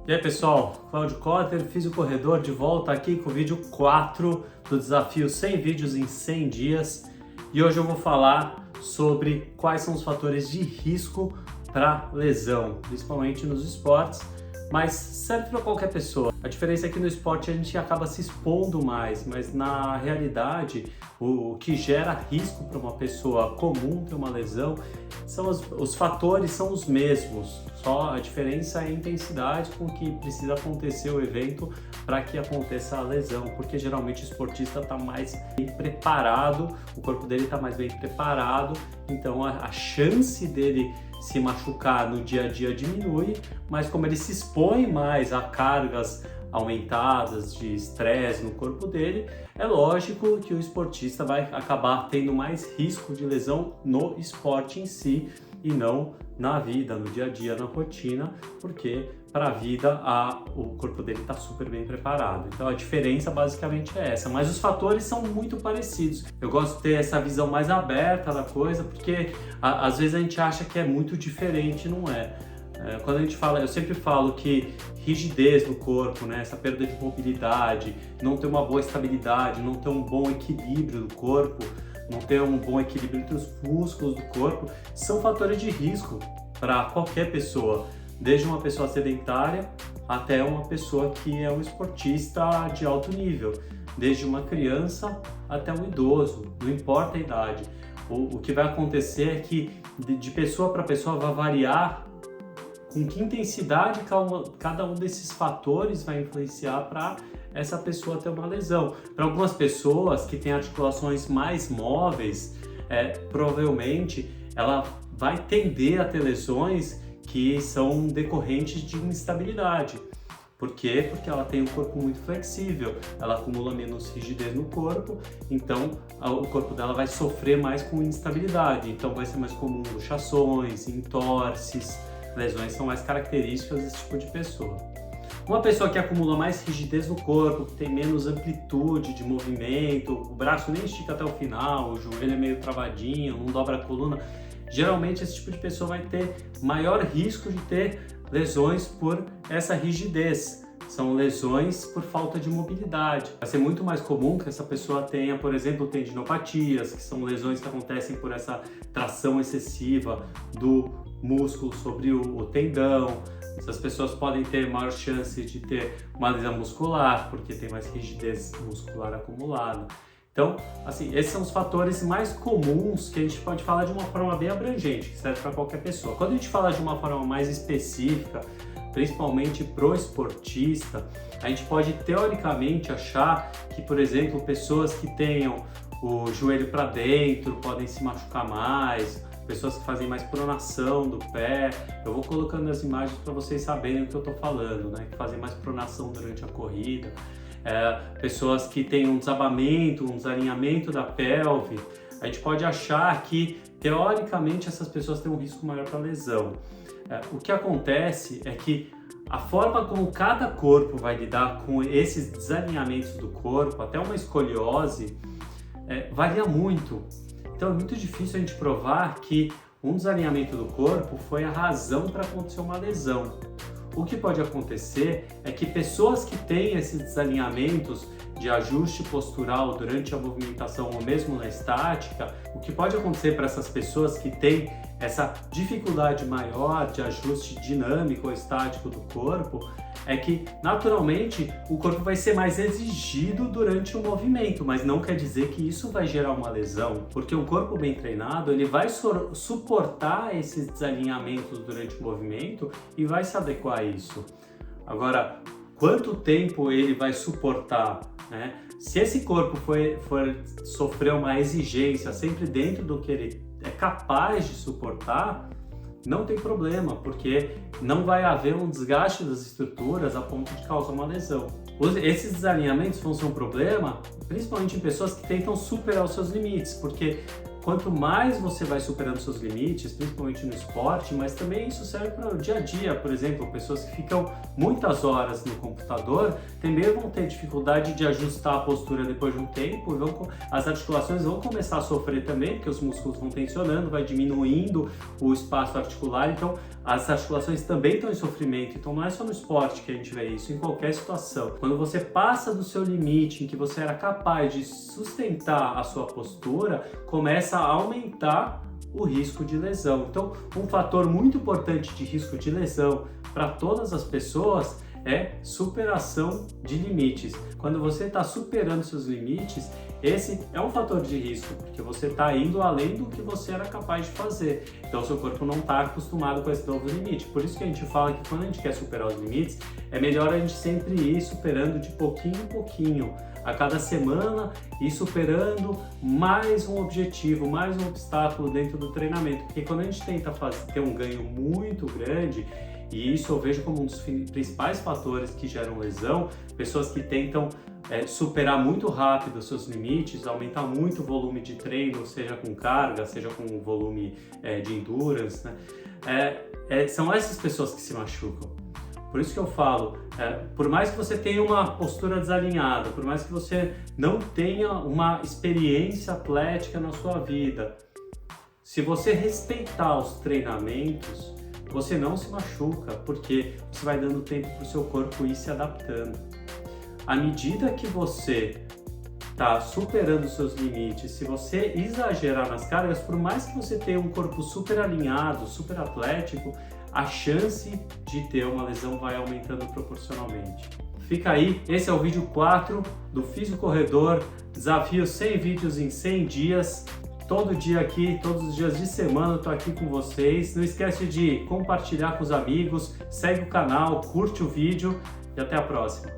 E aí pessoal, Cláudio Cotter, fisicorredor, de volta aqui com o vídeo 4 do desafio 100 vídeos em 100 dias. E hoje eu vou falar sobre quais são os fatores de risco para lesão, principalmente nos esportes, mas serve para qualquer pessoa. A diferença é que no esporte a gente acaba se expondo mais, mas na realidade o que gera risco para uma pessoa comum ter uma lesão são os fatores são os mesmos, só a diferença é a intensidade com que precisa acontecer o evento para que aconteça a lesão, porque geralmente o esportista está mais bem preparado, o corpo dele está mais bem preparado, então a chance dele se machucar no dia a dia diminui, mas como ele se expõe mais a cargas aumentadas de estresse no corpo dele, é lógico que o esportista vai acabar tendo mais risco de lesão no esporte em si e não na vida, no dia a dia, na rotina, porque para a vida o corpo dele está super bem preparado. Então a diferença basicamente é essa, mas os fatores são muito parecidos. Eu gosto de ter essa visão mais aberta da coisa, porque às vezes a gente acha que é muito diferente, não é. Quando a gente fala, eu sempre falo que rigidez no corpo, né, essa perda de mobilidade, não ter uma boa estabilidade, não ter um bom equilíbrio do corpo, não ter um bom equilíbrio entre os músculos do corpo, são fatores de risco para qualquer pessoa, desde uma pessoa sedentária até uma pessoa que é um esportista de alto nível, desde uma criança até um idoso, não importa a idade. O que vai acontecer é que de pessoa para pessoa vai variar com que intensidade cada um desses fatores vai influenciar para essa pessoa ter uma lesão. Para algumas pessoas que têm articulações mais móveis, provavelmente ela vai tender a ter lesões que são decorrentes de instabilidade. Por quê? Porque ela tem um corpo muito flexível, ela acumula menos rigidez no corpo, então o corpo dela vai sofrer mais com instabilidade, então vai ser mais comum luxações, entorses, lesões são mais características desse tipo de pessoa. Uma pessoa que acumula mais rigidez no corpo, que tem menos amplitude de movimento, o braço nem estica até o final, o joelho é meio travadinho, não dobra a coluna, geralmente esse tipo de pessoa vai ter maior risco de ter lesões por essa rigidez. São lesões por falta de mobilidade. Vai ser muito mais comum que essa pessoa tenha, por exemplo, tendinopatias, que são lesões que acontecem por essa tração excessiva do músculo sobre o tendão. Essas pessoas podem ter maior chance de ter uma lesão muscular, porque tem mais rigidez muscular acumulada. Então, assim, esses são os fatores mais comuns que a gente pode falar de uma forma bem abrangente, que serve para qualquer pessoa. Quando a gente fala de uma forma mais específica, principalmente pro esportista, a gente pode teoricamente achar que, por exemplo, pessoas que tenham o joelho para dentro podem se machucar mais, pessoas que fazem mais pronação do pé. Eu vou colocando as imagens para vocês saberem o que eu estou falando, né? Que fazem mais pronação durante a corrida. Pessoas que têm um desabamento, um desalinhamento da pelve. A gente pode achar que, teoricamente, essas pessoas têm um risco maior para lesão. O que acontece é que a forma como cada corpo vai lidar com esses desalinhamentos do corpo, até uma escoliose, varia muito. Então é muito difícil a gente provar que um desalinhamento do corpo foi a razão para acontecer uma lesão. O que pode acontecer é que pessoas que têm esses desalinhamentos de ajuste postural durante a movimentação ou mesmo na estática, o que pode acontecer para essas pessoas que têm essa dificuldade maior de ajuste dinâmico ou estático do corpo, é que naturalmente o corpo vai ser mais exigido durante o movimento, mas não quer dizer que isso vai gerar uma lesão, porque um corpo bem treinado ele vai suportar esses desalinhamentos durante o movimento e vai se adequar a isso. Agora, quanto tempo ele vai suportar, né? Se esse corpo for sofrer uma exigência sempre dentro do que ele é capaz de suportar, não tem problema, porque não vai haver um desgaste das estruturas a ponto de causar uma lesão. Esses desalinhamentos vão ser um problema, principalmente em pessoas que tentam superar os seus limites, porque quanto mais você vai superando seus limites, principalmente no esporte, mas também isso serve para o dia a dia. Por exemplo, pessoas que ficam muitas horas no computador também vão ter dificuldade de ajustar a postura depois de um tempo, as articulações vão começar a sofrer também, porque os músculos vão tensionando, vai diminuindo o espaço articular, então as articulações também estão em sofrimento. Então não é só no esporte que a gente vê isso, em qualquer situação. Quando você passa do seu limite, em que você era capaz de sustentar a sua postura, começa a aumentar o risco de lesão. Então, um fator muito importante de risco de lesão para todas as pessoas é superação de limites. Quando você está superando seus limites, esse é um fator de risco, porque você está indo além do que você era capaz de fazer. Então, seu corpo não está acostumado com esse novo limite. Por isso que a gente fala que quando a gente quer superar os limites, é melhor a gente sempre ir superando de pouquinho em pouquinho. A cada semana, ir superando mais um objetivo, mais um obstáculo dentro do treinamento. Porque quando a gente tenta ter um ganho muito grande, e isso eu vejo como um dos principais fatores que geram lesão, pessoas que tentam superar muito rápido os seus limites, aumentar muito o volume de treino, seja com carga, seja com volume de endurance, né? São essas pessoas que se machucam. Por isso que eu falo, por mais que você tenha uma postura desalinhada, por mais que você não tenha uma experiência atlética na sua vida, se você respeitar os treinamentos, você não se machuca, porque você vai dando tempo para o seu corpo ir se adaptando. À medida que você está superando os seus limites, se você exagerar nas cargas, por mais que você tenha um corpo super alinhado, super atlético, a chance de ter uma lesão vai aumentando proporcionalmente. Fica aí, esse é o vídeo 4 do Físio Corredor, desafio 100 vídeos em 100 dias. Todo dia aqui, todos os dias de semana eu tô aqui com vocês. Não esquece de compartilhar com os amigos, segue o canal, curte o vídeo e até a próxima.